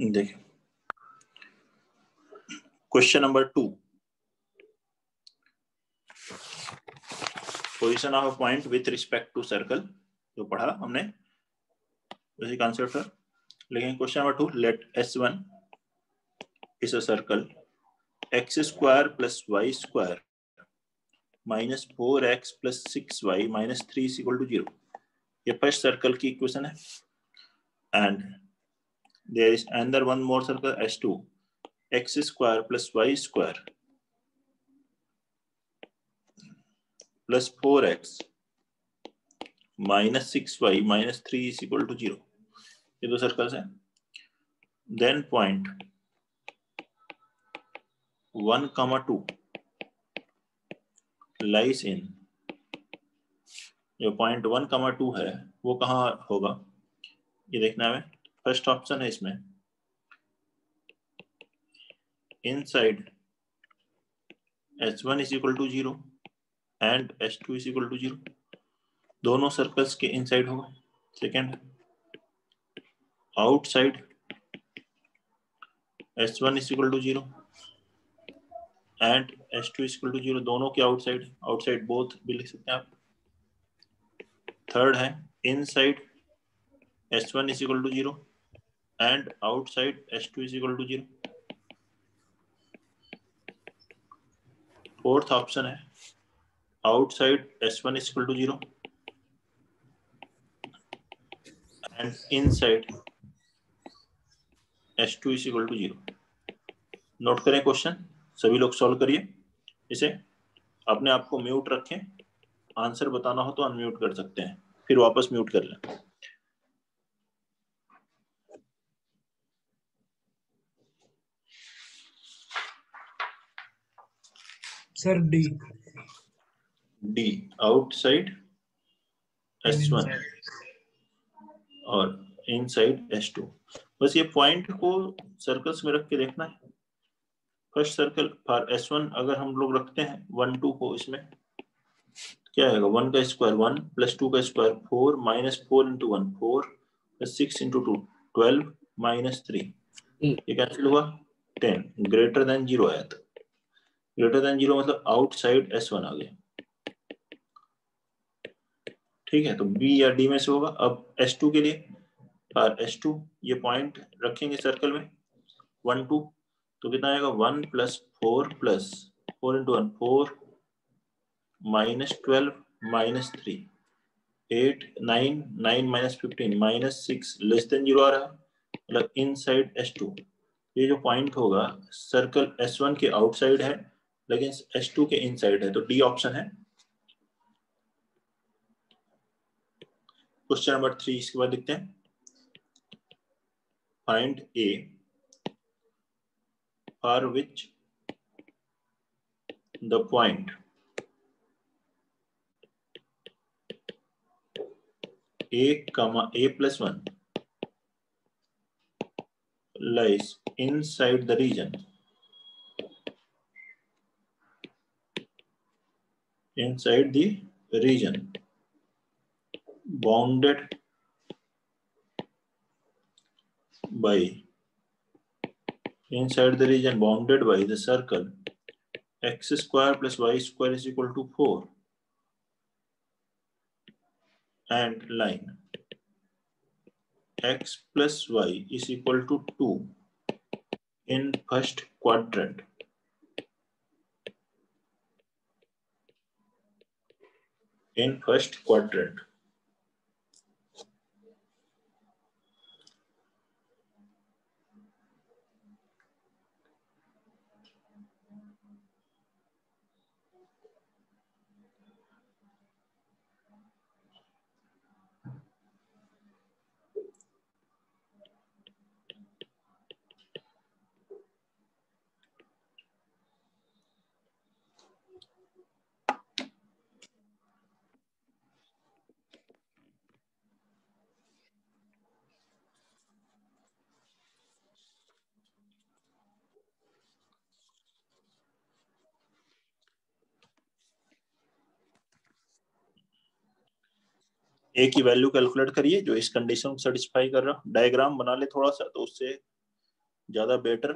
देखिए question number 2, position of a point with respect to circle, जो पढ़ा हमने उसी कॉन्सेप्ट पर। लेकिन question number 2, let S1 is a circle x square plus Y square minus 4x plus 6y minus 3 is equal to 0। ये first circle की equation है। And there is another one more circle S2, x square plus Y square plus 4x minus 6y minus 3 is equal to 0। ये दो circles हैं। Then point 1,2 lies in, जो point 1,2 है वो कहाँ होगा ये देखना है। फर्स्ट ऑप्शन है इसमें inside S1 is equal to 0 and S2 is equal to 0, दोनों सर्कल्स के इनसाइड होगा। Second, outside S1 is equal to 0 and S2 is equal to 0, दोनों के आउटसाइड, आउटसाइड बोथ भी लिख सकते हैं आप। थर्ड है inside S1 is equal to 0 and outside S2 is equal to 0। Fourth option है outside S1 is equal to 0 and inside S2 is equal to 0। Note करें क्वेश्चन, सभी लोग सॉल्व करिए इसे। अपने आप को म्यूट रखें, आंसर बताना हो तो अनम्यूट कर सकते हैं, फिर वापस म्यूट कर लें। सर डी आउटसाइड S1 और इनसाइड S2। बस ये पॉइंट को सर्कल्स में रख के देखना है। फर्स्ट सर्कल फॉर S1 अगर हम लोग रखते हैं 1 2 को, इसमें क्या आएगा 1 का स्क्वायर 1 प्लस 2 का square 4 minus 4 into 1 4 plus 6 into 2 12 minus 3, ये कैंसिल हुआ 10, ग्रेटर देन 0 आया था। ग्रेटर देन 0 मतलब आउटसाइड S1 आ गया। ठीक है, तो B या D में से होगा। अब S2 के लिए, और S2 ये पॉइंट रखेंगे सर्कल में 1 2, तो कितना आएगा 1 plus 4 plus 4 into 1 4 minus 12 minus 3 8 9 9 minus 15 minus 6 less than 0 आ रहा है, मतलब इनसाइड S2। ये जो पॉइंट होगा सर्कल S1 के आउटसाइड है लेकिन S2 के इनसाइड है, तो डी ऑप्शन है। क्वेश्चन नंबर 3 इसके बाद लिखते हैं। Find A for which the point A comma A plus 1 lies inside the region bounded by the circle x square plus y square is equal to 4 and line x plus y is equal to 2 in first quadrant. A की value calculate करिए जो इस condition को satisfy कर रहा। Diagram बना ले थोड़ा सा, तो उससे ज्यादा बेटर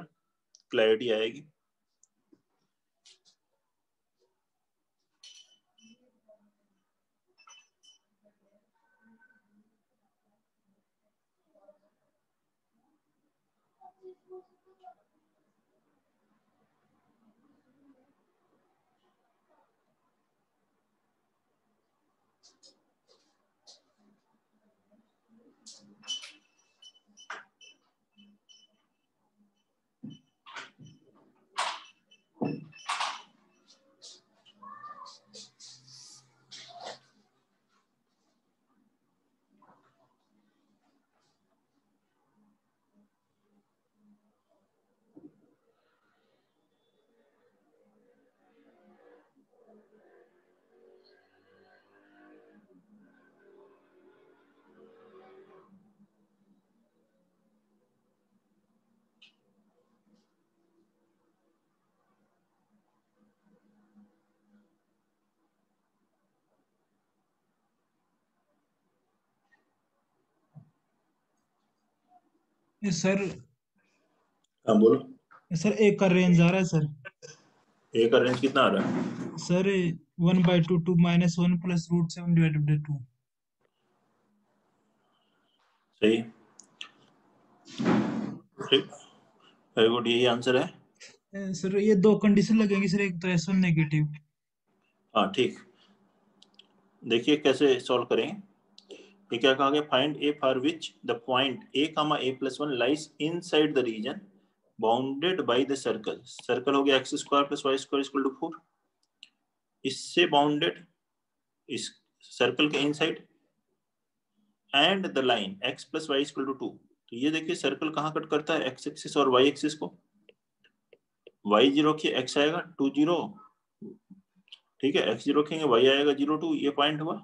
क्लैरिटी आएगी। सर हाँ बोलो। सर एक का रेंज आ रहा है सर। ए का रेंज कितना आ रहा है? Sir 1/2 2 -1 + √7 divided by 2। सही, ठीक, वेरी गुड, यही आंसर है। सर ये दो कंडीशन लगेंगी सर, एक तो S1 नेगेटिव। हाँ ठीक, देखिए कैसे सॉल्व करेंगे। ये क्या कहा गया, find A for which the point a, a+1 lies inside the reason bounded by the circle. Circle हो गया x² + y² = 4, इससे बाउंडेड, इस सर्कल के inside, and the line x + y = 2। तो ये देखिए सर्कल कहाँ कट करता है, x एक्सिस और y एक्सिस को। y0 रखिए, x आएगा 2 0, ठीक है, x0 रखेंगे, y आएगा 0 2, ये पॉइंट हुआ।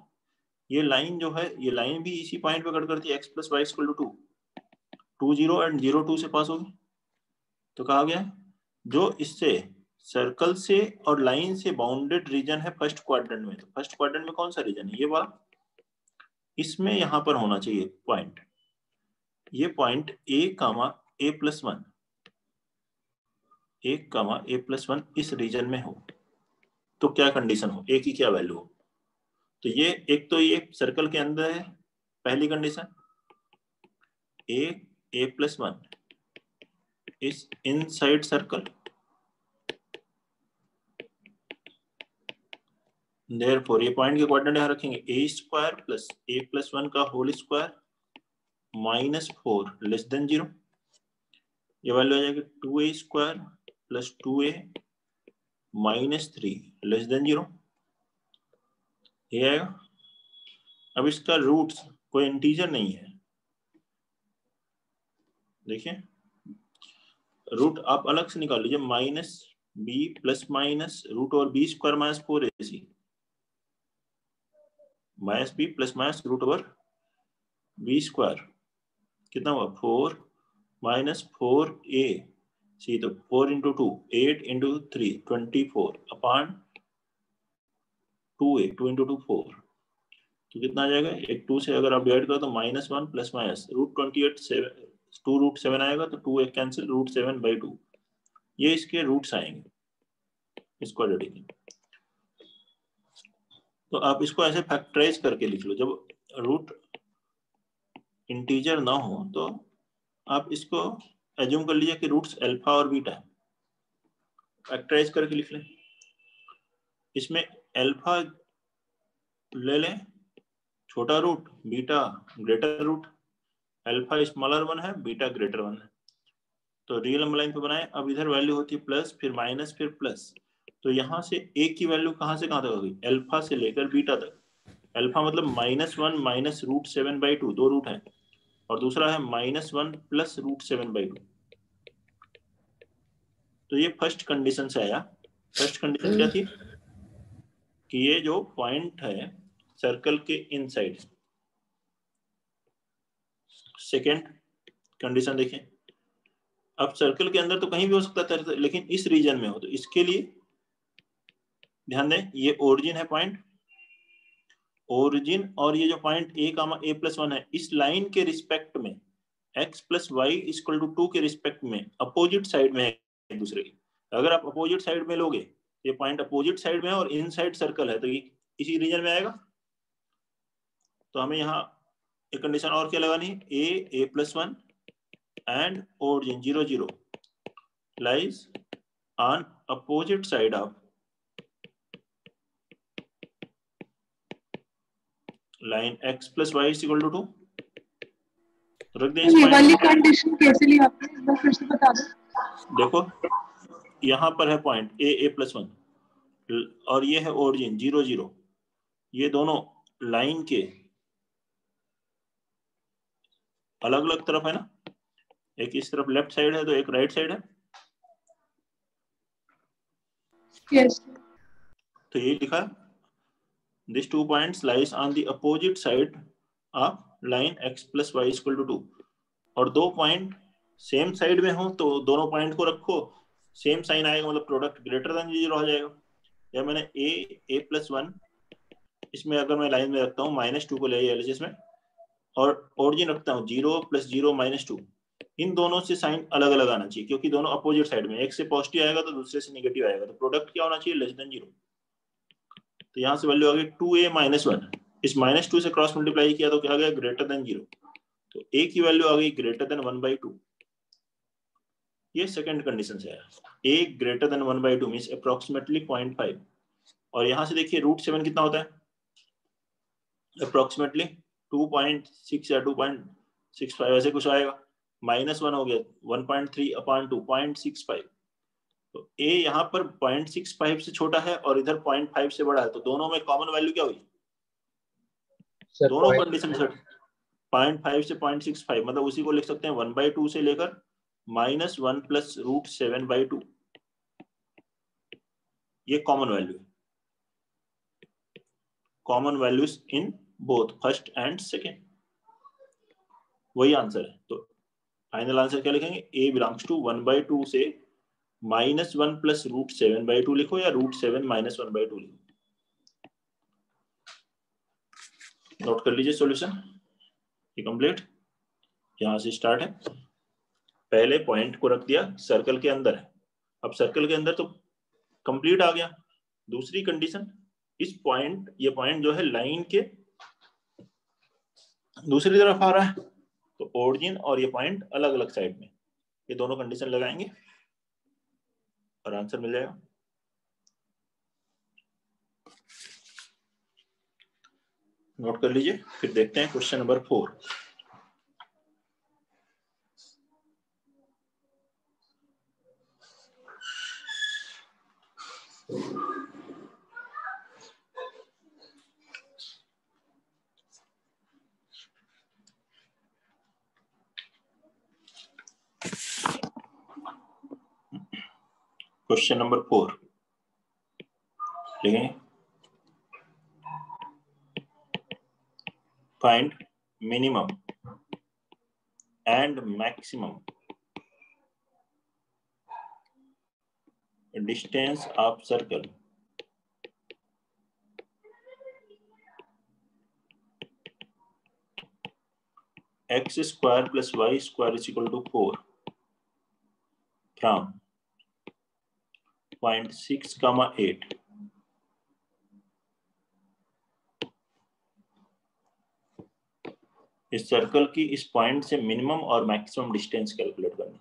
ये लाइन जो है, ये लाइन भी इसी पॉइंट पे कट करती है, x + y = 2, 2 0 एंड 0 2 से पास होगी। तो कहा गया जो इससे सर्कल से और लाइन से बाउंडेड रीजन है फर्स्ट क्वाड्रेंट में। तो फर्स्ट क्वाड्रेंट में कौन सा रीजन है, ये वाला, इसमें यहां पर होना चाहिए पॉइंट, ये पॉइंट a, a+1, a+1 इस रीजन में हो। तो क्या कंडीशन हो, a की क्या वैल्यू हो। तो ये एक तो ये सर्कल के अंदर है, पहली condition, a+1 is inside circle, therefore ये पॉइंट के कोऑर्डिनेट यहां रखेंगे, a² + a+1 का होल स्क्वायर -4 लेस देन 0। ये वैल्यू आ जाएगी 2a² + 2a -3 लेस देन 0, ये आएगा। अब इसका रूट्स कोई इंटीजर नहीं है, देखिए रूट आप अलग से निकाल लीजिए, -b ± रूट और b² -4ac, -b ± root over b², कितना हुआ 4 -4a सी, तो 4 × 2 8 × 3 24 अपॉन 2a, 2 × 2 4, तो कितना आ जाएगा, एक 2 से अगर आप डिवाइड करो तो -1 ± √28 7, 2√7 आएगा, तो 2 एक कैंसिल, √7/2, ये इसके रूट्स आएंगे इसको क्वाड्रेटिक। तो आप इसको ऐसे फैक्टराइज करके लिख लो, जब रूट इंटीजर ना हो तो आप इसको एज्यूम कर लीजिए कि रूट्स अल्फा और बीटा है, फैक्टराइज करके लिख लें। इसमें अल्फा ले लें छोटा root, beta greater root, alpha smaller 1 है, बीटा ग्रेटर 1 है। तो रियल नंबर लाइन पे बनाए, अब इधर वैल्यू होती है प्लस, फिर माइनस, फिर प्लस। तो यहाँ से a की वैल्यू कहाँ से कहाँ तक होगी, अल्फा से लेकर बीटा तक। अल्फा मतलब -1 - √7/2, दो रूट है, और दूसरा है -1 + √7/2। तो ये फर्स्ट कंडीशन से आया। फर्स्ट कंडीशन क्या थी कि ये जो पॉइंट है सर्कल के इनसाइड। सेकेंड कंडीशन देखें, अब सर्कल के अंदर तो कहीं भी हो सकता था, लेकिन इस रीजन में हो, तो इसके लिए ध्यान दें, ये ओरिजिन है पॉइंट, ओरिजिन, और ये जो पॉइंट a, a+1 है, इस लाइन के रिस्पेक्ट में x plus y equal to 2 के रिस्पेक्ट में अपोजिट साइड में है एक दूसरे की। अगर आप अपोजिट साइड में लोगे, ये पॉइंट अपोजिट साइड में है और इनसाइड सर्कल है, तो ये इसी रीजन में आएगा। तो हमें यहाँ एक कंडीशन और क्या लगानी है, a plus 1 and origin 0 0 lies on opposite side of line x plus y is equal to 2। रख दें इस ये पॉइंट वाली को। कंडीशन कैसे ली आपने, एक बार फिर से बता दो। देखो यहाँ पर है पॉइंट a प्लस 1 और ये है origin 0 0, ये दोनों लाइन के अलग अलग तरफ है ना, एक इस तरफ लेफ्ट साइड है तो एक राइट साइड है। यस। तो ये लिखा, this 2 points lies on the opposite side of line x plus y equal to 2। और दो पॉइंट सेम साइड में हो तो दोनों पॉइंट को रखो, सेम साइन आएगा, मतलब प्रोडक्ट ग्रेटर देन 0 हो जाएगा। या मैंने a प्लस 1, इसमें अगर मैं लाइन में रखता हूँ -2 को ले एलएचएस में, और ओरिजिन रखता हूँ 0 प्लस 0 -2, इन दोनों से साइन अलग अलग आना चाहिए, क्योंकि दोनों अपोजिट साइड में, एक से पॉजिटिव आएगा तो दूसरे से नेगेटिव आएगा, तो प्रोडक्ट क्या होना चाहिए, लेस देन 0। तो यहाँ से वैल्यू आ गई 2a - 1, इस -2 से क्रॉस मल्टीप्लाई किया तो क्या आ गया, ग्रेटर देन 0। तो a की वैल्यू आ गई ग्रेटर देन 1/2। ये सेकंड कंडीशन से है, a greater than 1/2 means approximately 0.5। और यहाँ से देखिए √7 कितना होता है, अप्रोक्सीमेटली 2.6 या 2.65 ऐसे कुछ आएगा। -1 हो गया 1.3/2 0.65। तो a यहाँ पर 0.65 से छोटा है और इधर 0.5 से बड़ा है, तो दोनों में कॉमन वैल्यू क्या हुई, दोनों कंडीशन सेट 0.5 से 0.65, मतलब उसी को लिख सकते हैं 1/2 से लेकर -1 प्लस √7/2, ये कॉमन वैल्यू है, common values in both first and second, वही आंसर है। तो फाइनल आंसर क्या लिखेंगे, a बिलोंग्स टू 1/2 से -1 प्लस √7/2 लिखो, या √7 - 1/2 लिखो। नोट कर लीजिए सॉल्यूशन ये कंप्लीट। यहां से स्टार्ट है, पहले पॉइंट को रख दिया सर्कल के अंदर है, अब सर्कल के अंदर तो कंप्लीट आ गया। दूसरी कंडीशन, इस पॉइंट, ये पॉइंट जो है लाइन के दूसरी तरफ आ रहा है, तो ओरिजिन और ये पॉइंट अलग अलग साइड में, ये दोनों कंडीशन लगाएंगे और आंसर मिल जाएगा। नोट कर लीजिए, फिर देखते हैं क्वेश्चन नंबर 4। क्वेश्चन नंबर 4 लिखेंगे, find minimum and maximum distance of circle x² + y² = 4 from point 6, 8 इस सर्कल की इस पॉइंट से मिनिमम और मैक्सिमम डिस्टेंस कैलकुलेट करना।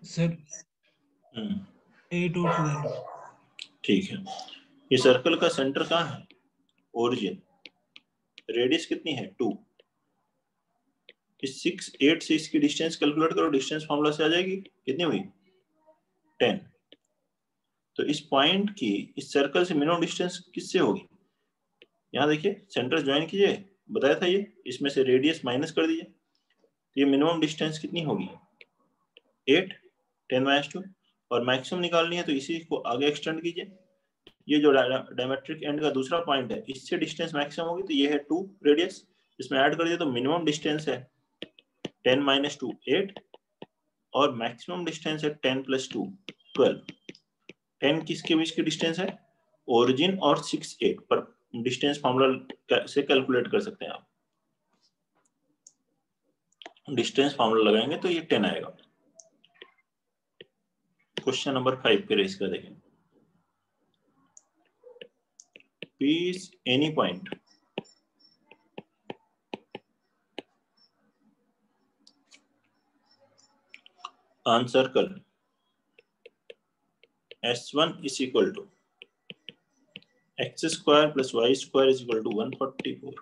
सर 8 और 12। ठीक है, ये सर्कल का सेंटर कहाँ है, ओरिजिन, रेडियस कितनी है 2, इस 6, 8 से इसकी डिस्टेंस कैलकुलेट करो, डिस्टेंस फॉर्मूला से आ जाएगी, कितनी हुई 10। तो इस पॉइंट की इस सर्कल से मिनिमम डिस्टेंस किससे होगी, यहाँ देखिए सेंटर ज्वाइन कीजिए, बताया था ये, इसमें से रेडियस माइनस कर दीजिए, तो ये मिनिमम डिस्टेंस कितनी होगी 8 10⁻², और मैक्सिमम निकालनी है तो इसी को आगे एक्सटेंड कीजिए। ये जो डायमेट्रिक एंड का दूसरा पॉइंट है इससे डिस्टेंस मैक्सिमम होगी, तो ये है 2 रेडियस, इसमें ऐड कर दिया तो मिनिमम डिस्टेंस है 10⁻² 8 और मैक्सिमम डिस्टेंस है 10 + 2 12। 10 किसके बीच की डिस्टेंस है, ओरिजिन और 6 8 पर डिस्टेंस फॉर्मूला से कैलकुलेट कर सकते हैं आप। डिस्टेंस फॉर्मूला लगाएंगे तो ये 10 आएगा। क्वेश्चन नंबर 5 पे रेस कर देखें। P is any point on circle S1 is equal to x square plus y square is equal to 144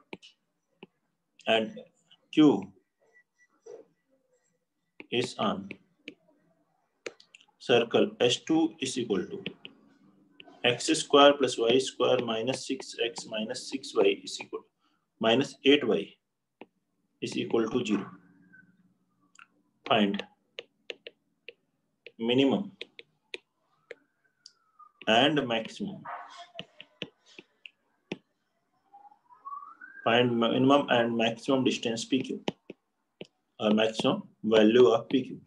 and Q is on circle S2 is equal to x square plus y square minus 6x minus 6y is equal minus 8y is equal to 0. Find minimum and maximum. Find minimum and maximum distance PQ और maximum value of PQ.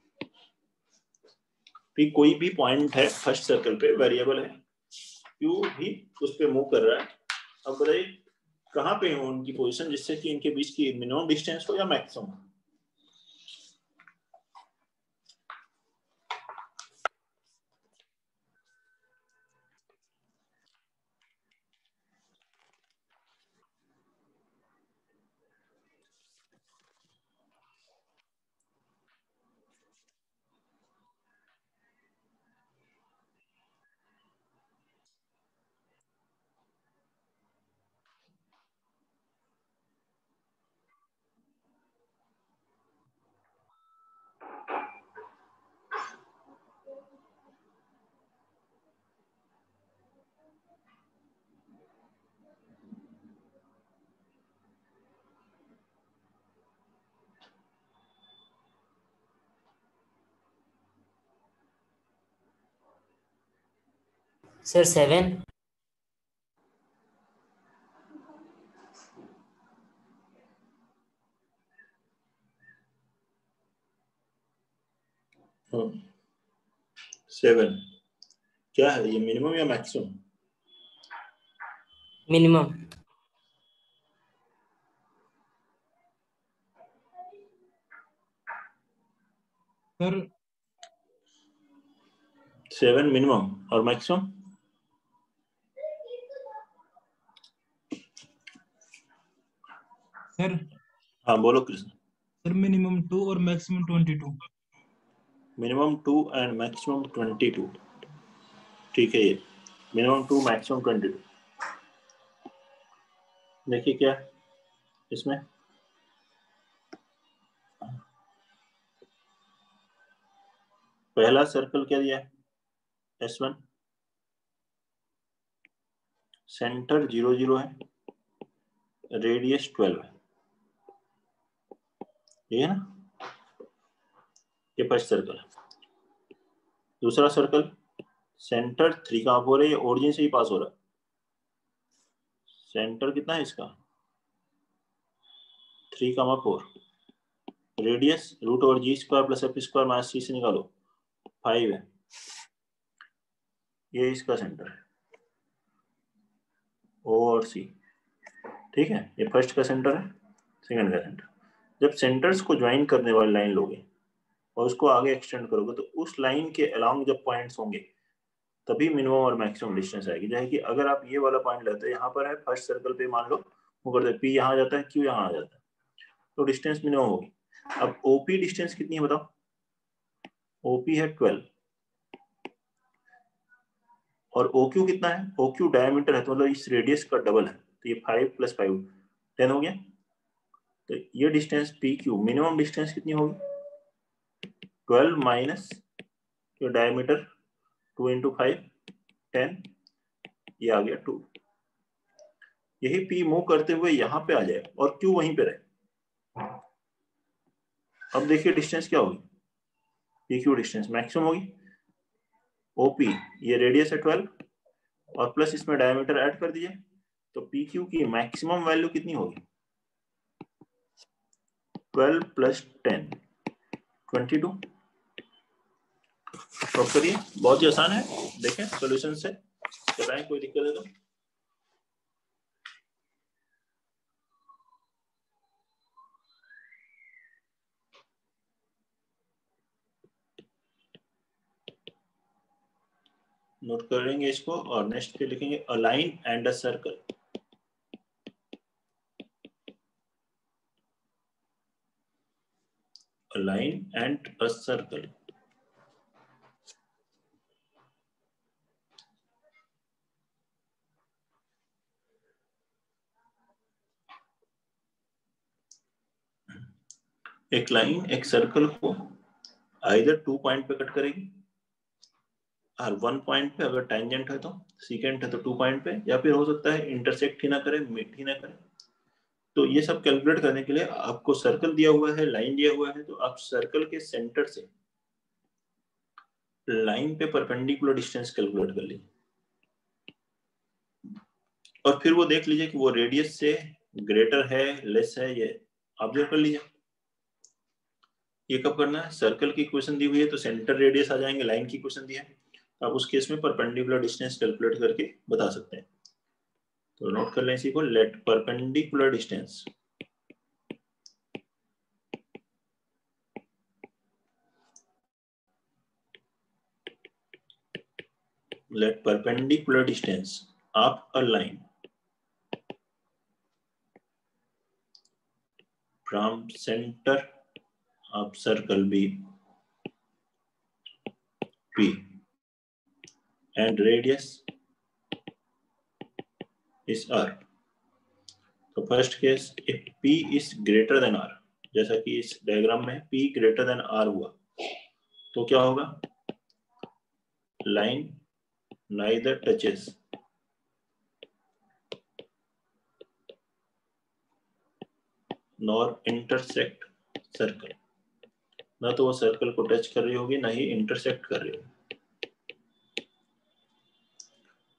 P कोई भी point है first circle पे, variable है, Q भी उस पे move कर रहा है। अब बताइए कहाँ पे हो उनकी पोजीशन जिससे कि इनके बीच की मिनिमम डिस्टेंस हो या मैक्सिमम। सर 7। हाँ 7 क्या है ये, मिनिमम या मैक्सिमम? मिनिमम। सर 7 मिनिमम और मैक्सिमम? सर हाँ बोलो कृष्ण। सर मिनिमम 2 और मैक्सिमम 22। Minimum 2 and maximum 22। ठीक है, ये मिनिमम 2 मैक्सिमम 22। देखिए क्या इसमें पहला सर्कल क्या दिया है S1, सेंटर 0 0 है, रेडियस 12 है, ठीक है ना, ये फर्स्ट सर्कल है। दूसरा सर्कल सेंटर 3 कहाँ हो रहा है, ये ओरिजिन से ही पास हो रहा है। सेंटर कितना है इसका 3,4, radius √g² + f² minus c से निकालो 5 है, ये इसका सेंटर है O और C, ठीक है। ये फर्स्ट का सेंटर है, सेकंड का सेंटर। जब सेंटर्स को ज्वाइन करने वाली लाइन लोगे और उसको आगे एक्सटेंड करोगे तो उस लाइन के अलोंग जब पॉइंट्स होंगे तभी मिनिमम और मैक्सिमम डिस्टेंस आएगी। जैसे कि अगर आप ये वाला पॉइंट लेते हैं यहाँ पर है फर्स्ट सर्कल पे, मान लो वो करते P यहाँ जाता है, Q यहाँ आ जाता है, तो डिस्टेंस मिनिमम होगी। अब OP डिस्टेंस कितनी है बताओ, OP है 12 और OQ कितना है, OQ डायमीटर है तो मतलब इस रेडियस का डबल है, तो ये 5 + 5 10 हो गया। तो ये डिस्टेंस PQ मिनिमम डिस्टेंस कितनी होगी 12 माइनस ये डायमीटर 2 × 5 10, ये आ गया 2। यही P मूव करते हुए यहाँ पे आ जाए और Q वहीं पे रहे। अब देखिए डिस्टेंस क्या होगी, PQ डिस्टेंस मैक्सिमम होगी। OP ये रेडियस है 12 और प्लस इसमें डायमीटर ऐड कर दीजिए, तो PQ की मैक्सिमम वैल्यू कितनी होगी, 12 प्लस 10 22। तो करिए, बहुत ही आसान है, देखें सॉल्यूशन से बताएं कोई दिक्कत है तो। नोट करेंगे इसको और नेक्स्ट पे लिखेंगे a line and a circle. A line and a circle. एक लाइन एक सर्कल को आइदर 2 पॉइंट पे कट करेगी, और 1 पॉइंट पे अगर टेंजेंट है तो, सीकेंट है तो 2 पॉइंट पे, या फिर हो सकता है इंटरसेक्ट ही ना करे, मीट ही ना करे। तो ये सब कैलकुलेट करने के लिए आपको सर्कल दिया हुआ है, लाइन दिया हुआ है, तो आप सर्कल के सेंटर से लाइन पे परपेंडिकुलर डिस्टेंस कैलकुलेट कर लीजिए और फिर वो देख लीजिए कि वो रेडियस से ग्रेटर है लेस है, ये ऑब्जर्व कर लीजिए। ये कब करना है, सर्कल की इक्वेशन दी हुई है तो सेंटर रेडियस आ जाएंगे, लाइन की इक्वेशन दी है तो आप उस केस में परपेंडिकुलर डिस्टेंस कैलकुलेट करके बता सकते हैं। तो नोट कर लें इसी को, let perpendicular distance of a line from center of circle B P and radius is R। तो first case, if P is greater than R, जैसा कि इस डायग्राम में P greater than R हुआ तो क्या होगा, line neither touches nor intersect circle, ना तो वो सर्कल को टच कर रही होगी ना ही इंटरसेक्ट कर रही होगी।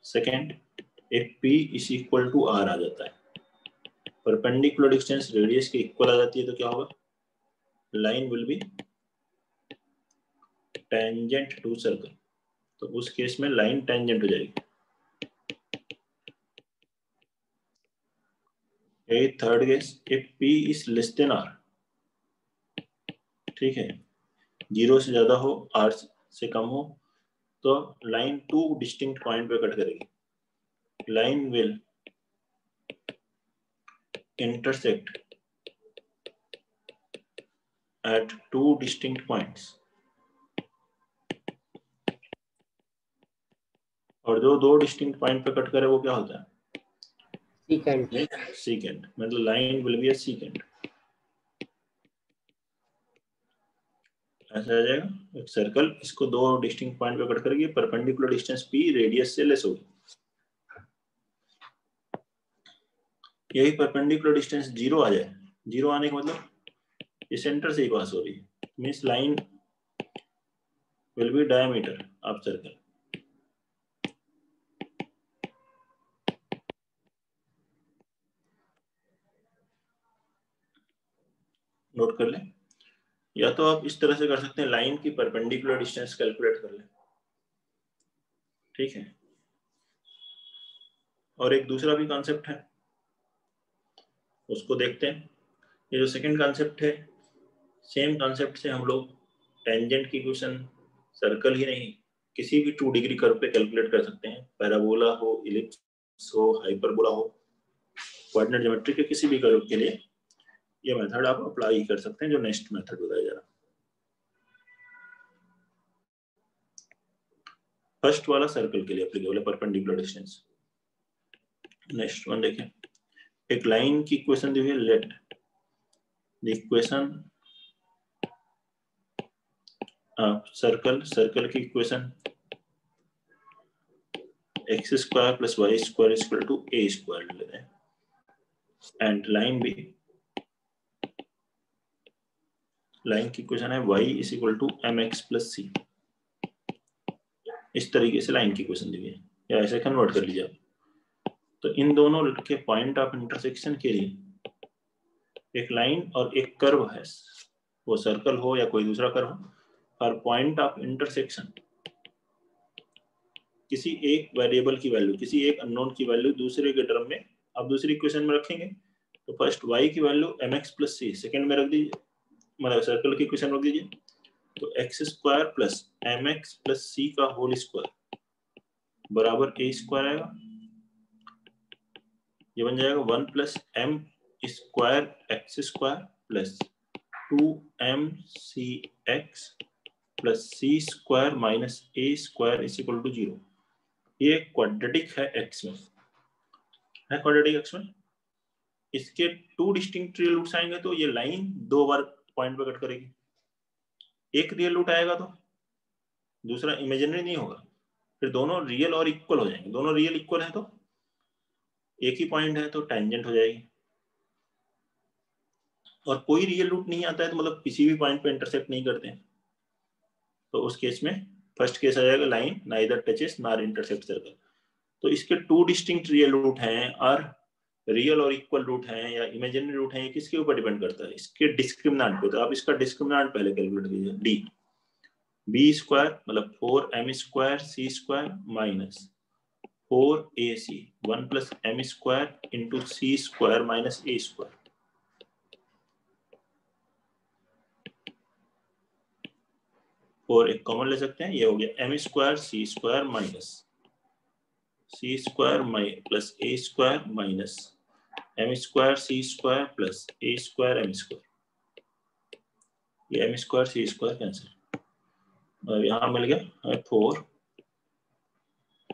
Second, if P is equal to R आ जाता है, परपेंडिकुलर डिस्टेंस रेडियस के इक्वल आ जाती है, तो क्या होगा, line will be tangent to circle, तो उस केस में लाइन टेंजेंट हो जाएगी। Third case, if P is less than R, ठीक है, 0 से ज्यादा हो R से कम हो, तो लाइन 2 डिस्टिंक्ट पॉइंट पे कट करेगी। Line will intersect at 2 distinct points, और जो 2 डिस्टिंक्ट पॉइंट पे कट करे वो क्या होता है, सीकेंट, मतलब line will be a secant. ऐसा आ जाएगा, एक सर्कल इसको 2 डिस्टिंक्ट पॉइंट पे कट करेगी, परपेंडिकुलर डिस्टेंस P रेडियस से लेस होगी, यही परपेंडिकुलर डिस्टेंस 0 आ जाए, 0 आने का मतलब ये सेंटर से ही पास हो रही है, means line will B diameter of circle. Note कर लें, या तो आप इस तरह से कर सकते हैं, लाइन की परपेंडिकुलर डिस्टेंस कैलकुलेट कर लें, ठीक है। और एक दूसरा भी कॉन्सेप्ट है, उसको देखते हैं। ये जो सेकंड कॉन्सेप्ट है, सेम कॉन्सेप्ट से हम लोग टेंजेंट की इक्वेशन सर्कल ही नहीं किसी भी 2 डिग्री कर्व पे कैलकुलेट कर सकते हैं, पैराबोला हो, इलिप्स हो, हाइपरबोला हो, कोऑर्डिनेट ज्योमेट्री के किसी भी कर्व के लिए ये मेथड आप अप्लाई कर सकते हैं, जो नेक्स्ट मेथड बताया जा रहा है। फर्स्ट वाला सर्कल के लिए एप्लीकेबल है, परपेंडिकुलर डिस्टेंस। नेक्स्ट वन देखें, एक लाइन की इक्वेशन दी हुई है, लेट द इक्वेशन सर्कल की इक्वेशन x² + y² = a² लेते हैं, एंड लाइन भी, लाइन की इक्वेशन है y is equal to mx plus C. इस तरीके से लाइन की इक्वेशन दी है, या ऐसे कन्वर्ट कर लीजिए आप। तो इन दोनों के पॉइंट ऑफ इंटरसेक्शन के लिए एक लाइन और एक कर्व है, वो सर्कल हो या कोई दूसरा कर्व हो, और पॉइंट ऑफ इंटरसेक्शन किसी एक वेरिएबल की वैल्यू, किसी एक अननोन की वैल्यू दूसरे के टर्म में आप दूसरी इक्वेशन में रखेंगे। तो फर्स्ट y की वैल्यू mx प्लस सी सेकेंड में रख दीजिए, मतलब सर्कल की इक्वेशन रख दीजिए। तो X square plus mx plus C का होल स्क्वायर बराबर a स्क्वायर आएगा। ये बन जाएगा 1 plus m square X square plus 2mcx plus C square minus a square is equal to 0। ये क्वाड्रेटिक है x में, है क्वाड्रेटिक x में। इसके टू डिस्टिंक्ट रियल रूट्स आएंगे तो ये लाइन दो बार पॉइंट पे कट करेगी। एक रियल रूट आएगा तो दूसरा इमेजिनरी नहीं होगा, फिर दोनों रियल और इक्वल हो जाएंगे। दोनों रियल इक्वल है तो एक ही पॉइंट है तो टेंजेंट हो जाएगी। और कोई रियल रूट नहीं आता है तो मतलब किसी भी पॉइंट पे इंटरसेक्ट नहीं करते हैं, तो उस केस में फर्स्ट केस आ जाएगा line neither touches nor intersect circle. तो इसके टू डिस्टिंक्ट रियल रूट हैं और रियल और इक्वल रूट हैं या इमेजिनरी रूट हैं, ये किसके ऊपर डिपेंड करता है? इसके डिस्क्रिमिनेंट पे। तो आप इसका डिस्क्रिमिनेंट पहले कैलकुलेट कीजिए। डी बी स्क्वायर मतलब 4m square C square minus 4ac 1 plus m square into C square minus A square. और एक कॉमन ले सकते हैं, ये हो गया m square C square minus c square plus a square minus m square C square plus a square m square. ये m square सी square cancel, और यहाँ मिल गया 4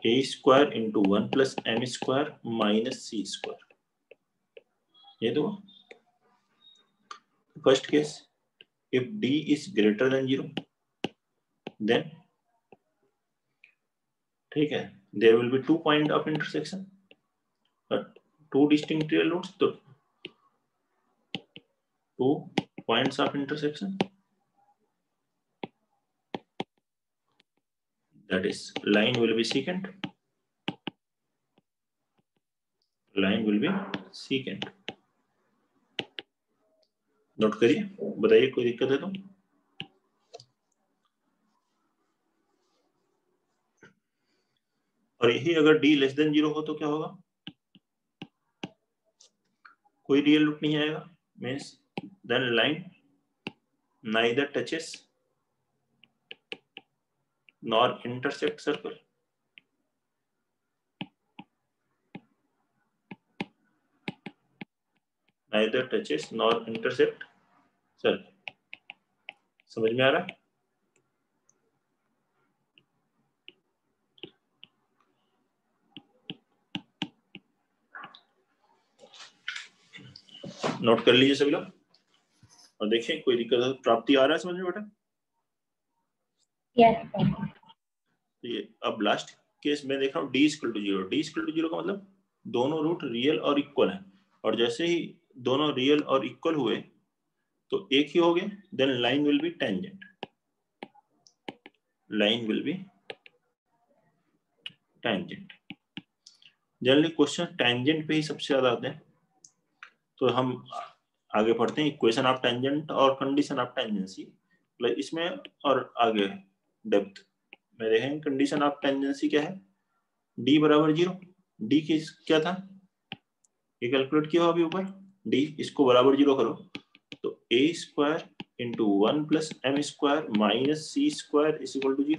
a square into 1 plus m square minus c square. ये दो first case, if d is greater than 0 then ठीक है there will be 2 point of intersection but 2 distinct real roots, तो 2 points of intersection, that is line will be secant, line will be secant। Note करिए, बताइए कोई दिक्कत है तो। और यही अगर d लेस देन 0 हो तो क्या होगा? कोई रियल रूट नहीं आएगा, means then line neither touches nor intersect circle। neither touches nor intersect circle। समझ में आ रहा है? नोट कर लीजिए सभी लोग और देखिए कोई दिक्कत है। प्राप्ति आ रहा है समझ में बेटा? यस तो ये अब लास्ट केस में देख रहा हूँ d equal to 0। d equal to 0 का मतलब दोनों रूट रियल और इक्वल है, और जैसे ही दोनों रियल और इक्वल हुए तो एक ही हो गए, then line will be tangent, line will be tangent. Generally question tangent पे ही सबसे ज्यादा आते हैं, तो हम आगे पढ़ते हैं इक्वेशन ऑफ टेंजेंट और कंडीशन ऑफ टेंजेंसी, मतलब इसमें और आगे डेप्थ में देखेंगे। कंडीशन ऑफ टेंजेंसी क्या है? d बराबर 0। d की क्या था, ये कैलकुलेट किया अभी ऊपर। d इसको बराबर 0 करो तो a square into 1 plus m square minus c square is equal to 0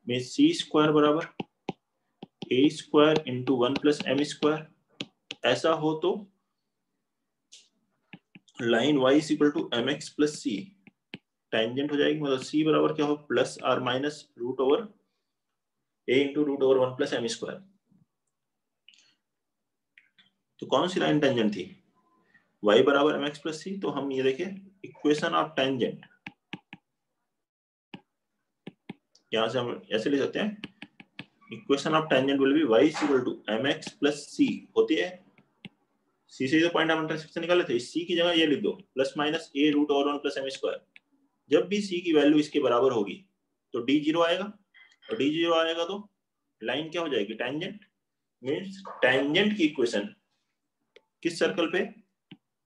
में सी स्क्वायर बराबर a square into 1 plus m square. ऐसा हो तो line y is equal to mx plus c tangent हो जाएगी, मतलब c बराबर क्या हो प्लस और minus root over a into root over 1 plus m square. तो कौन सी लाइन टेंजेंट थी? y बराबर mx प्लस सी। तो हम ये देखिए इक्वेशन ऑफ टेंजेंट, यहां से हम ऐसे ले सकते हैं equation of tangent will be y equal to mx plus C होती है सी से जो पॉइंट हम इंटरसेक्शन निकाले थे, सी की जगह ये लिख दो plus minus A root over 1 plus M square. जब भी सी की वैल्यू इसके बराबर होगी तो डी जीरो आएगा, और डी जीरो आएगा तो लाइन क्या हो जाएगी, टेंजेंट। मींस टेंजेंट की इक्वेशन किस सर्कल पे,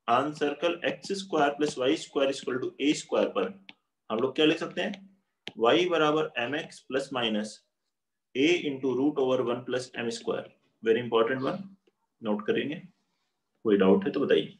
on circle x square plus Y square equal to A square पर हम लोग क्या लिख सकते हैं, y बराबर M X plus minus A into root over 1 plus M square. Very important one, note करेंगे। कोई डाउट है तो बताइए।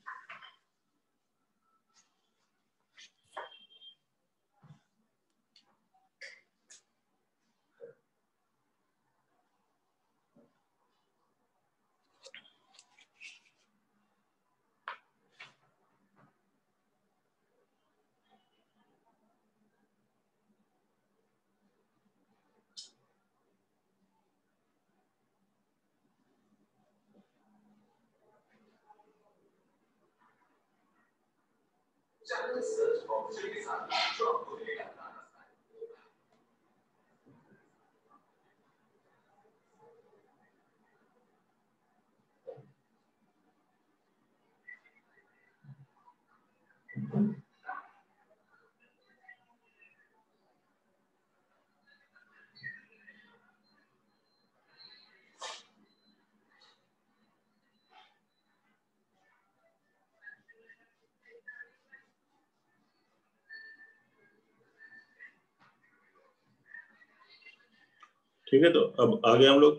ठीक है, तो अब आगे हम लोग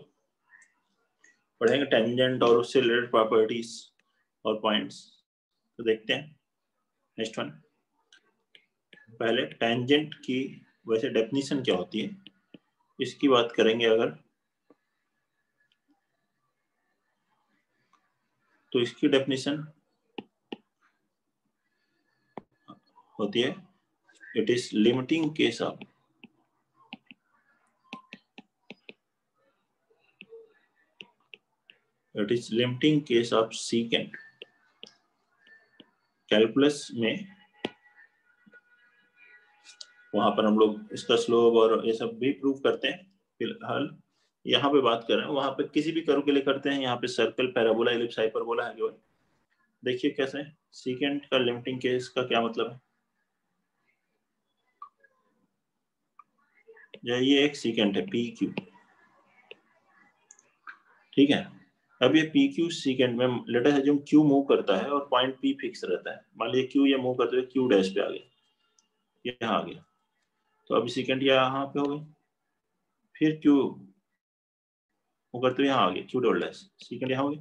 पढ़ेंगे टेंजेंट और उससे रिलेटेड प्रॉपर्टीज और पॉइंट्स। तो देखते हैं नेक्स्ट वन। पहले टेंजेंट की वैसे डेफिनेशन क्या होती है इसकी बात करेंगे अगर, तो इसकी डेफिनेशन होती है, it is limiting case of secant. Calculus में वहां पर हम लोग इसका स्लोप और ये सब भी प्रूव करते हैं। फिलहाल यहाँ पे बात कर रहे हैं, वहां पे किसी भी कर्व के लिए करते हैं। यहाँ पे सर्कल, पैराबोला, एलिप्स, हाइपरबोला है केवल। देखिए कैसे सीकेंट का लिमिटिंग केस का क्या मतलब है। ये एक सीकेंट है पी क्यू, ठीक है। अब ये पी क्यू सीकेंट में let us assume Q move करता है और पॉइंट पी फिक्स रहता है। मान लीजिए क्यू ये मूव करते हुए क्यू डैश पे आ गया, ये यहाँ आ गया, तो अभी सीकेंट यहाँ पे हो गई। फिर क्यू मूव करते हुए यहाँ आ गया, क्यू डबल डैश, सीकेंट यहाँ हो गई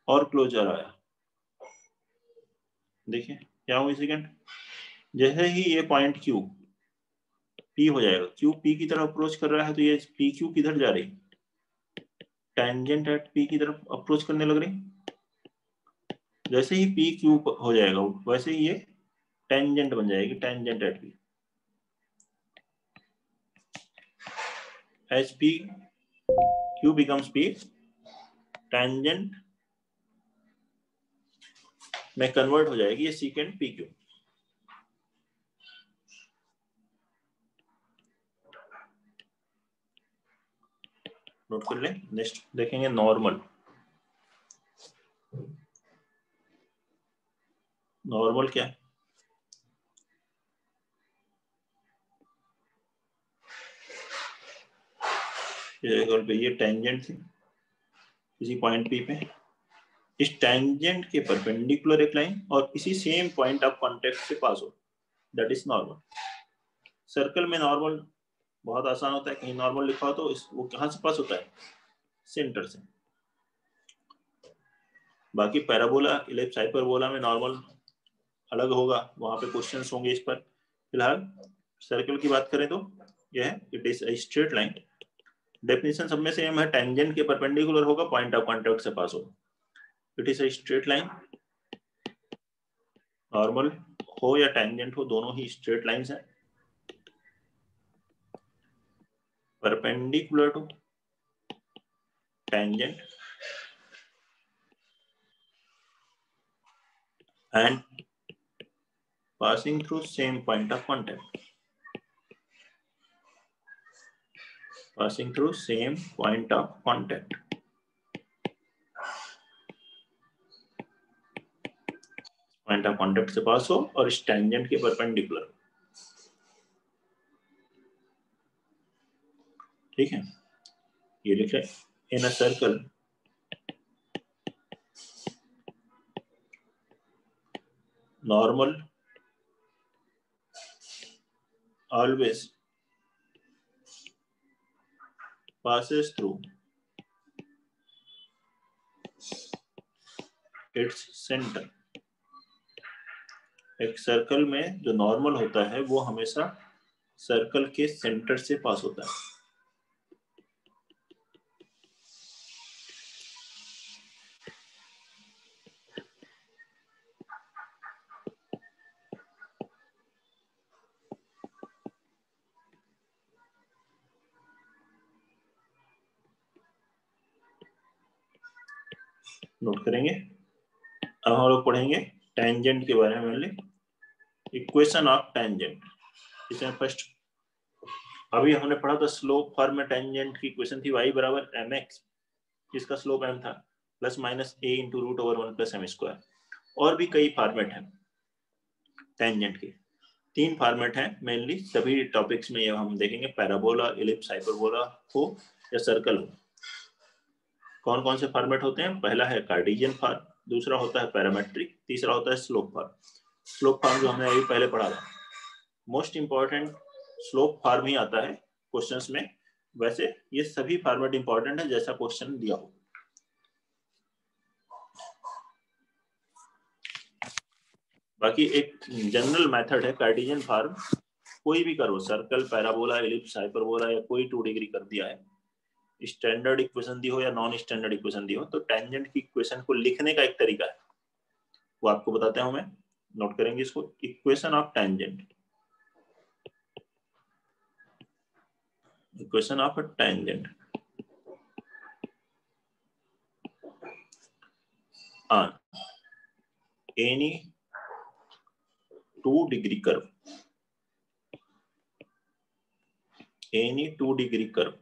और क्लोजर आया। देखिए क्या हुई सेकंड, जैसे ही ये पॉइंट क्यू पी हो जाएगा, क्यू पी की तरफ अप्रोच कर रहा है, तो ये पी क्यू किधर जा रही, टेंजेंट एट पी की तरफ अप्रोच करने लग रही। जैसे ही पी क्यू हो जाएगा वैसे ही ये टेंजेंट बन जाएगी, tangent at P. H P Q becomes P, tangent में कन्वर्ट हो जाएगी ये सीकेंट पी क्यू। नोट कर ले। नेक्स्ट देखेंगे नॉर्मल। नॉर्मल क्या है, ये टेंजेंट थी किसी पॉइंट पी पे, इस टेंजेंट के परपेंडिकुलर एक लाइन और इसी सेम पॉइंट ऑफ कांटेक्ट से पास हो, दैट इज नॉर्मल। सर्कल में नॉर्मल बहुत आसान होता है, कहीं नॉर्मल लिखा हो तो वो कहां से पास होता है, सेंटर से। बाकी पैराबोला, इलिप्स, हाइपरबोला में नॉर्मल अलग होगा, वहां पे क्वेश्चंस होंगे इस पर। फिलहाल सर्कल की बात करें तो यह है, it is a straight line. Definition सब में सेम है, टेंजेंट के परपेंडिकुलर होगा, पॉइंट ऑफ कांटेक्ट से पास होगा। It is a straight line. Normal हो या टेंजेंट हो, दोनों ही स्ट्रेट लाइंस हैं, perpendicular to tangent and passing through same point of contact. Passing through same point of contact. Point of contact से पास हो और इस टेंजेंट के परपेंडिकुलर हो। ठीक है, ये लिखे in a circle normal always passes through its center। एक सर्कल में जो नॉर्मल होता है वो हमेशा सर्कल के सेंटर से पास होता है। नोट करेंगे। अब हम लोग पढ़ेंगे टेंजेंट के बारे में। मेनली इक्वेशन ऑफ टेंजेंट, इसमें फर्स्ट अभी हमने पढ़ा था स्लोप फॉर्म में टेंजेंट की इक्वेशन थी y बराबर mx, जिसका स्लोप m था plus minus a into root over 1 plus m square. और भी कई फॉर्मेट हैं टेंजेंट के, 3 फॉर्मेट हैं मेनली सभी टॉपिक्स में। ये हम देखेंगे पैराबोला, इलिप्स, हाइपरबोला हो या सर्कल हो। कौन कौन से फॉर्मेट होते हैं? पहला है कार्टेशियन फॉर्म, दूसरा होता है पैरामेट्रिक, तीसरा होता है स्लोप फॉर्म। स्लोप फॉर्म जो हमने अभी पहले पढ़ा था, मोस्ट इंपॉर्टेंट स्लोप फॉर्म ही आता है क्वेश्चंस में। वैसे ये सभी फॉर्मेट इंपॉर्टेंट है जैसा क्वेश्चन दिया हो। बाकी एक जनरल मेथड है कार्टेशियन फॉर्म, कोई भी करो, सर्कल, पैराबोला, इलिप्स, हाइपरबोला या कोई 2 डिग्री कर दिया है, स्टैंडर्ड इक्वेशन दी हो या नॉन स्टैंडर्ड इक्वेशन दी हो, तो टेंजेंट की इक्वेशन को लिखने का एक तरीका है, वो आपको बताता हूं मैं। नोट करेंगे इसको, equation of tangent, equation of a tangent on any 2 degree curve, any 2 degree curve,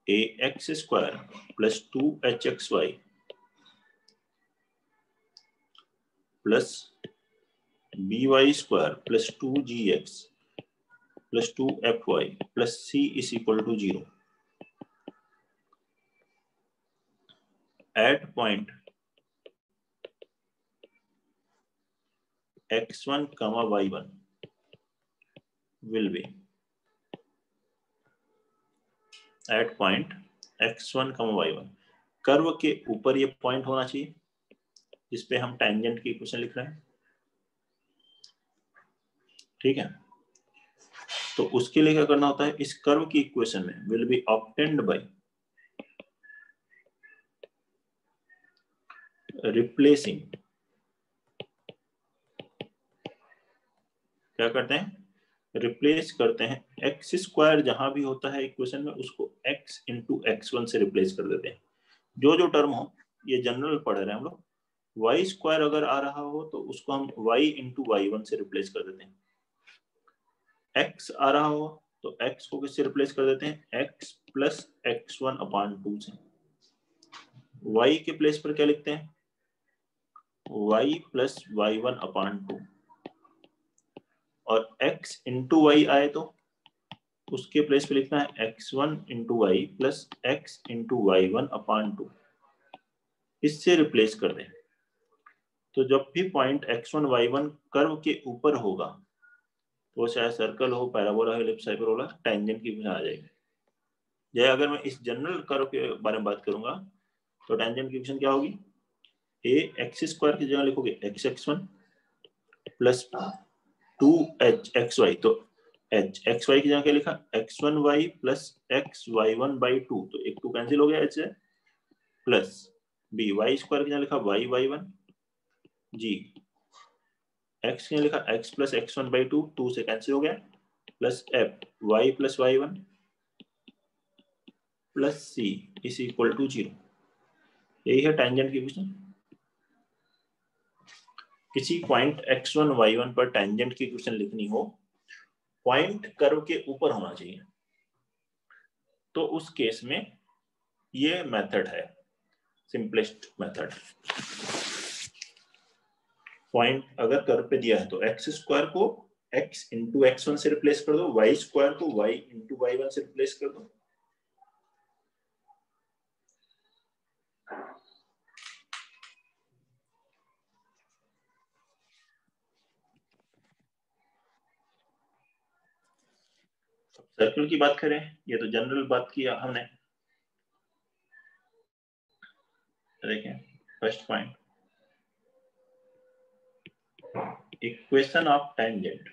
ax square plus 2hxy plus by square plus 2gx plus 2fy plus c is equal to 0 at point x1 comma y1 will be at point x1 comma y1। Curve के ऊपर ये point होना चाहिए जिसपे हम tangent की equation लिख रहे हैं। ठीक है, तो उसके लिए क्या करना होता है, इस कर्व की इक्वेशन में will be obtained by replacing, क्या करते हैं, रिप्लेस करते हैं एक्स स्क्वायर जहां भी होता है इक्वेशन में उसको x इंटू x1 से रिप्लेस कर देते हैं। जो जो टर्म हो, ये जनरल पढ़ रहे हैं हम लोग, y स्क्वायर अगर आ रहा हो तो उसको हम y इंटू y1 से रिप्लेस कर देते हैं। x आ रहा हो तो x को किससे रिप्लेस कर देते हैं, x प्लस x1 अपॉन 2 से। y के प्लेस पर क्या लिखते हैं, y प्लस y1 अपॉन 2, और x इंटू वाई आए तो उसके प्लेस पे लिखना है x1 into y plus x into y1 upon 2, इससे रिप्लेस कर दें। तो जब भी पॉइंट x1 y1 कर्व के ऊपर होगा तो वो चाहे सर्कल हो, पैराबोला हो, इलिप्स, हाइपरबोला, टेंजेंट की इक्वेशन आ जाएगी। जैसे अगर मैं इस जनरल कर्व के बारे में बात करूंगा तो टेंजेंट की इक्वेशन क्या होगी, a एक्स स्क्वायर की जगह लिखोगे x x1 plus 2h xy, तो h xy की जगह क्या लिखा, x1y प्लस xy1 बाई 2, तो एक 2 कैंसिल हो गया h से, प्लस b y स्क्वायर की जगह लिखा y y1, g x की जगह लिखा x प्लस x1 बाई 2, 2 से कैंसिल हो गया, plus f y plus y1 plus c is equal to 0। यही है टेंजेंट की इक्वेशन। किसी पॉइंट x1 y1 पर टेंजेंट की इक्वेशन लिखनी हो, पॉइंट कर्व के ऊपर होना चाहिए, तो उस केस में ये मेथड है। Simplest method. पॉइंट अगर कर्व पे दिया है तो एक्स स्क्वायर को x इंटू x1 से रिप्लेस कर दो, y स्क्वायर को y इंटू y1 से रिप्लेस कर दो। सर्कल की बात करें, ये तो जनरल बात किया हमने। देखें first point, equation of tangent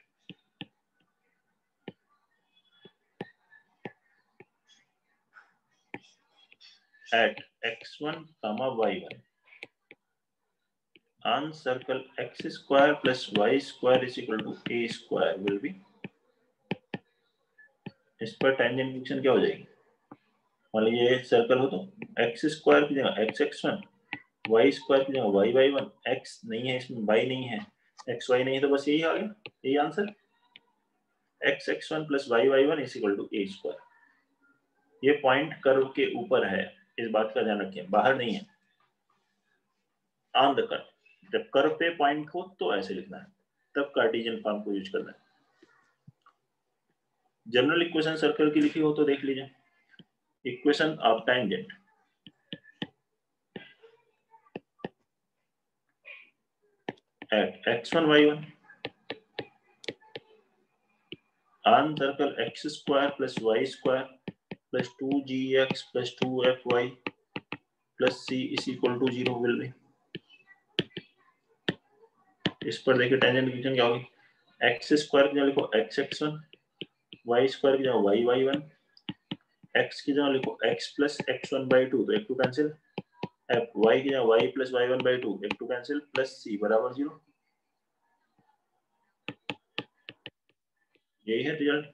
at x1 comma y1 on circle x square plus y square is equal to a square will be, इस पर टेंजेंट फंक्शन क्या हो जाएगी? मान लीजिए ये सर्कल हो तो x स्क्वायर की जगह x x1, y स्क्वायर की जगह y y1, x नहीं है इसमें, y नहीं है, x y नहीं है, तो बस यही आ गया, यही answer. x x1 plus y y1 is equal to a square. ये पॉइंट कर्व के ऊपर है, इस बात का ध्यान रखें, बाहर नहीं है। ऑन द कर्व, जब कर्व पे पॉइंट हो तो ऐसे लिखना है, तब कार्टेशियन फॉर्म को यूज करना है। जनरल इक्वेशन सर्कल की लिखी हो तो देख लीजिए, equation of tangent eight x1 y1 on circle x square plus y square plus 2gx plus 2fy plus c is equal to 0 will be। इस पर देखिए टेंजेंट फंक्शन क्या होगी, एक्स स्क्वायर की जगह लिखो एक्स x1, y स्क्वायर की जगह y y1, x की जगह लिखो x प्लस x1 बाई 2, तो एक टू कैंसिल, f y की जगह y प्लस y1 बाई 2, एक टू कैंसिल, प्लस c बराबर 0। यही है रिजल्ट।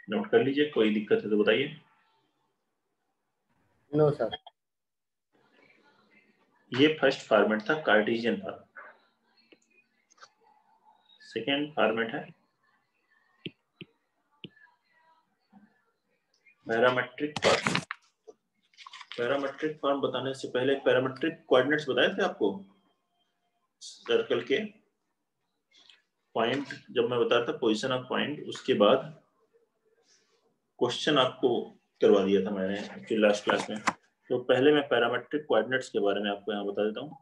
नोट कर लीजिए, कोई दिक्कत है तो बताइए। No sir. ये फर्स्ट फॉर्मेट था कार्टेशियन फॉर्म। सेकेंड फॉर्मेट है पैरामेट्रिक फॉर्म। पैरामेट्रिक फॉर्म बताने से पहले पैरामेट्रिक कोऑर्डिनेट्स बताए थे आपको सर्कल के। पॉइंट जब मैं बताता पोजीशन ऑफ पॉइंट, उसके बाद क्वेश्चन आपको करवा दिया था मैंने एक्चुअली लास्ट क्लास में। तो पहले मैं पैरामेट्रिक कोऑर्डिनेट्स के बारे में आपको यहाँ बता देता हूँ,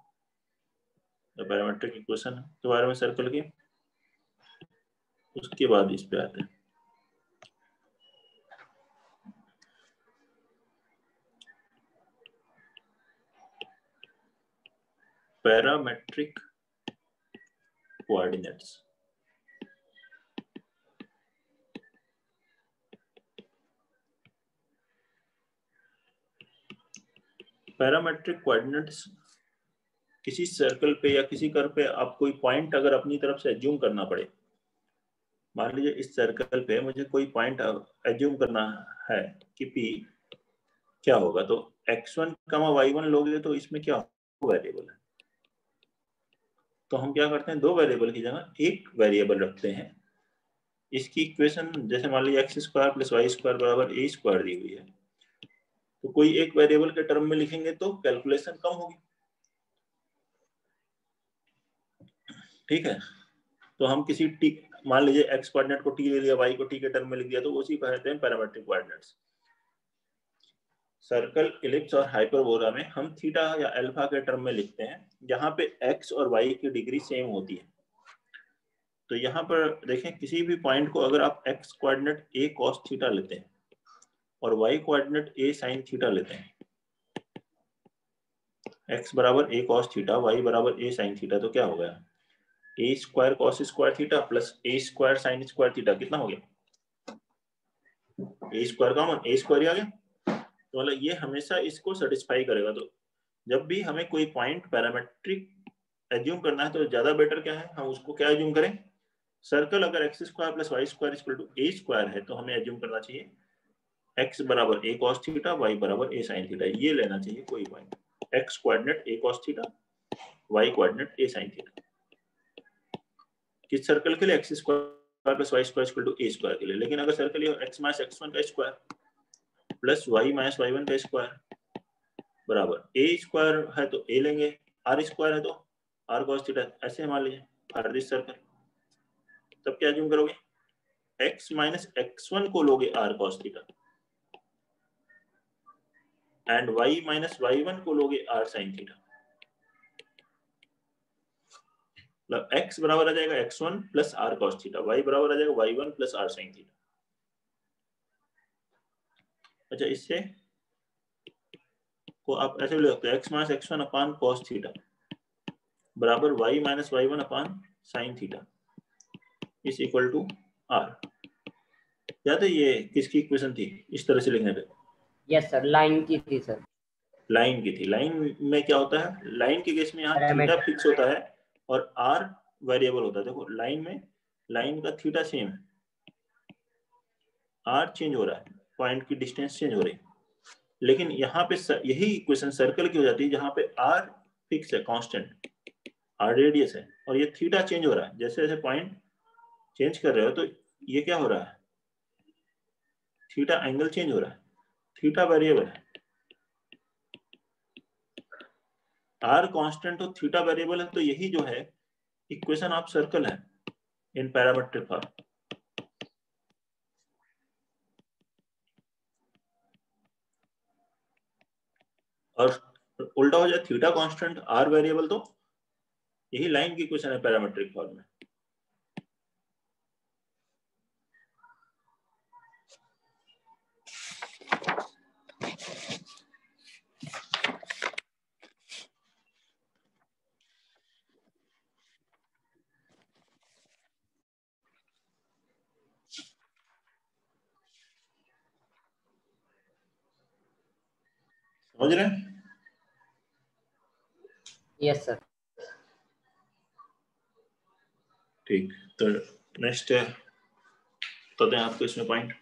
पैरामेट्रिक इक्वेशन के बारे में सर्कल के, उसके बाद इस पे आते हैं। पैरामेट्रिक कोऑर्डिनेट्स, पैरामेट्रिक कोऑर्डिनेट्स किसी सर्कल पे या किसी कर्व पे आप कोई पॉइंट अगर अपनी तरफ से एज्यूम करना पड़े, मान लीजिए इस सर्कल पे मुझे कोई पॉइंट एज्यूम करना है कि P क्या होगा, तो x1, y1 लोगे तो इसमें क्या वेरिएबल है, तो हम क्या करते हैं, दो वेरिएबल की जगह एक वेरिएबल रखते हैं। इसकी इक्वेशन जैसे मान लीजिए x square plus y square बराबर a स्क्वायर दी हुई है, तो कोई एक वेरिएबल के टर्म में लिखेंगे तो कैलकुलेशन कम होगी, ठीक है। तो हम किसी t, मान लीजिए x कोऑर्डिनेट को t ले लिया, y को t के टर्म में लिख दिया, तो उसी को कहते हैं पैरामेट्रिक कोऑर्डिनेट्स। सर्कल, इलिप्स और हाइपरबोला में हम थीटा या अल्फा के टर्म में लिखते हैं, जहां पे x और y की डिग्री सेम होती है। तो यहाँ पर देखें, किसी भी पॉइंट को अगर आप x coordinate a cos theta लेते हैं और y coordinate a sin theta लेते हैं, x बराबर a cos थीटा, y बराबर a sin थीटा, तो क्या हो गया, a square cos square theta plus a square sin square theta, कितना हो गया, a square common, a square ही आ गया। तो मतलब ये हमेशा इसको सेटिस्फाई करेगा। तो जब भी हमें कोई पॉइंट पैरामेट्रिक एज्यूम करना है तो ज्यादा बेटर क्या है, हम उसको क्या एज्यूम करें, सर्कल अगर x square plus Y square equal to A square है, तो हमें एज्यूम करना चाहिए एक्स बराबर ए कॉस थीटा, वाई बराबर ए साइन थीटा, ये लेना चाहिए कोई point, x coordinate a cos theta, y coordinate a sine theta. किस सर्कल के लिए? X square plus Y square equal to A square के लिए। लेकिन अगर सर्कल ये एक्स माइनस एक्स वन का square plus y minus y one का स्क्वायर बराबर ए स्क्वायर है तो ए लेंगे, आर स्क्वायर है तो आर कॉस थीटा, ऐसे मान लीजिए फॉर दिस सर्कल। तब क्या अज्यूम करोगे? x माइनस x1 को लोगे r cos theta and y minus y1 को लोगे r sin थीटा। मतलब x बराबर आ जाएगा x1 plus r cos theta, y बराबर आ जाएगा y1 plus r sin theta. अच्छा, इससे को आप ऐसे ले सकते हो x minus x1 upon cos theta बराबर y minus y1 upon sin theta is equal to r। याद है ये किसकी इक्वेशन थी इस तरह से लिखने पे? यस सर, लाइन की थी सर। लाइन की थी। लाइन में क्या होता है? लाइन के केस में यहाँ थीटा फिक्स होता है और r वेरिएबल होता है। देखो लाइन में लाइन का थीटा सेम, r चेंज हो रहा है, पॉइंट की डिस्टेंस चेंज हो रही है। लेकिन यहाँ पे यही इक्वेशन सर्कल की हो जाती है जहाँ पे r फिक्स है, कांस्टेंट, r रेडियस है और ये थीटा चेंज हो रहा है। जैसे जैसे पॉइंट चेंज कर रहे हो तो ये क्या हो रहा है? थीटा एंगल चेंज हो रहा है, थीटा वेरिएबल है। r कांस्टेंट और थीटा वेरिएबल है तो यही जो है इक्वेशन ऑफ सर्कल है इन पैरामीट्रिक फॉर्म। और उल्टा हो जाए थीटा कांस्टेंट r वेरिएबल तो यही लाइन की इक्वेशन है पैरामीट्रिक फॉर्म में। समझ रहे हैं? Yes sir. ठीक, तो नेक्स्ट है तो दें आपको इसमें पॉइंट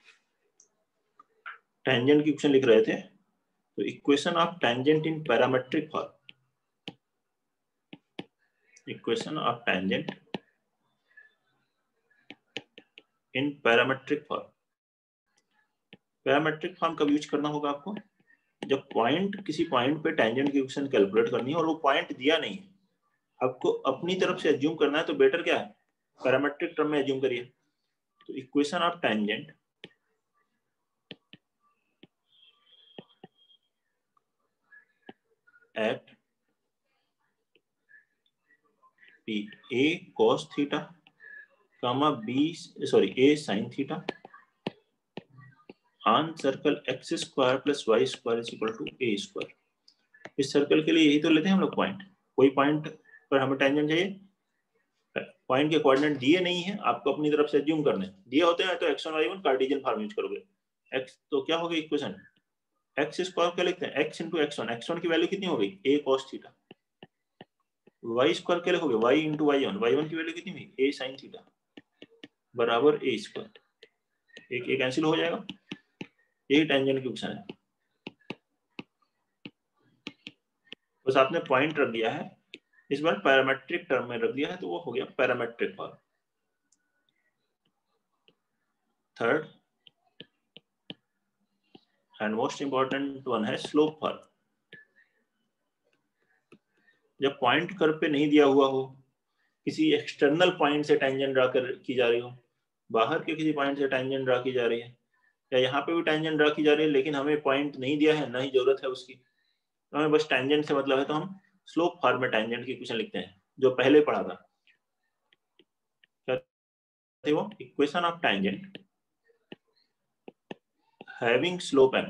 टेंजेंट की इक्वेशन लिख रहे थे, तो equation of tangent in parametric form, equation of tangent in parametric form. Parametric form कब यूज करना होगा आपको? जब पॉइंट, किसी पॉइंट पे टेंजेंट की इक्वेशन कैलकुलेट करनी है और वो पॉइंट दिया नहीं है, आपको अपनी तरफ से एज्यूम करना है, तो बेटर क्या है? पैरामीट्रिक टर्म में एज्यूम करिए। तो equation of tangent at P A cos theta comma B sorry A sin theta on circle x square plus Y square is equal to A square. इस circle के लिए यही तो लेते हैं हम लोग पॉइंट। कोई पॉइंट पर हमें टेंजेंट चाहिए, पॉइंट के कोऑर्डिनेट दिए नहीं है, आपको अपनी तरफ से एज्यूम करने। दिए होते हैं तो x1 y1 Cartesian form use करोगे। x तो क्या हो गई इक्वेशन? एक्स स्क्वायर क्या लिखते हैं? x इंटू x1 की वैल्यू कितनी हो गई? a cos theta. y square क्या लिखोगे? y इंटू y1 की वैल्यू कितनी हुई? a sin थीटा बराबर a स्क्वायर। एक कैंसिल हो जाएगा। यही टेंजेंट की इक्वेशन है, बस आपने पॉइंट रख दिया है, इस बार पैरामेट्रिक टर्म में रख दिया है, तो वो हो गया parametric form. Third and most important one है स्लोप फॉर्म। जब पॉइंट कर्व पे नहीं दिया हुआ हो, किसी एक्सटर्नल पॉइंट से टेंजेंट ड्रा कर की जा रही हो, बाहर के किसी पॉइंट से टेंजेंट ड्रा की जा रही है, या यहाँ पे भी टेंजेंट ड्रा की जा रही है लेकिन हमें पॉइंट नहीं दिया है, ना ही जरूरत है उसकी, तो हमें बस टेंजेंट से मतलब है, तो हम स्लोप फॉर्म में टेंजेंट की इक्वेशन लिखते हैं जो पहले पढ़ा था। क्या थी वो? Equation of tangent having slope m,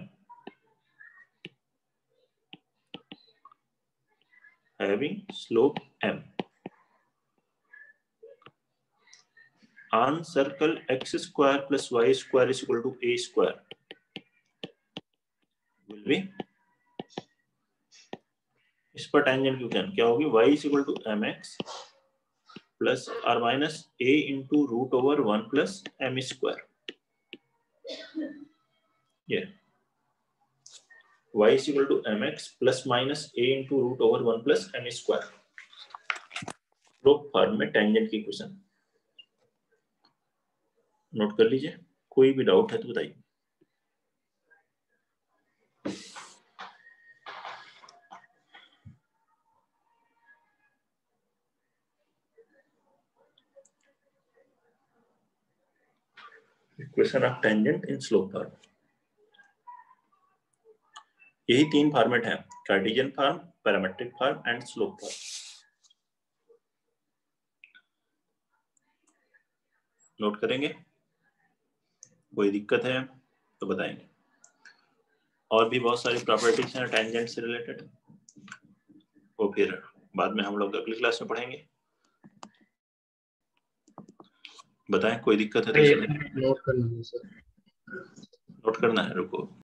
having slope m on circle x square plus y square is equal to a square will be, इस पर टेंजेंट की इक्वेशन क्या होगी? y is equal to mx plus or minus a into root over 1 plus m square। ये y is equal to mx plus minus a into root over 1 plus m square। Slope form में tangent की equation. Note कर लीजिए, कोई भी doubt है तो बताइए। Equation of tangent in slope form, यही 3 फॉर्मेट है, Cartesian form, parametric form and slope form. Note करेंगे, कोई दिक्कत है तो बताएंगे। और भी बहुत सारी प्रॉपर्टीज हैं टेंजेंट से रिलेटेड, वो फिर बाद में हम लोग अगली क्लास में पढ़ेंगे। बताएं, कोई दिक्कत है तो नोट करना है सर। नोट करना है, रुको।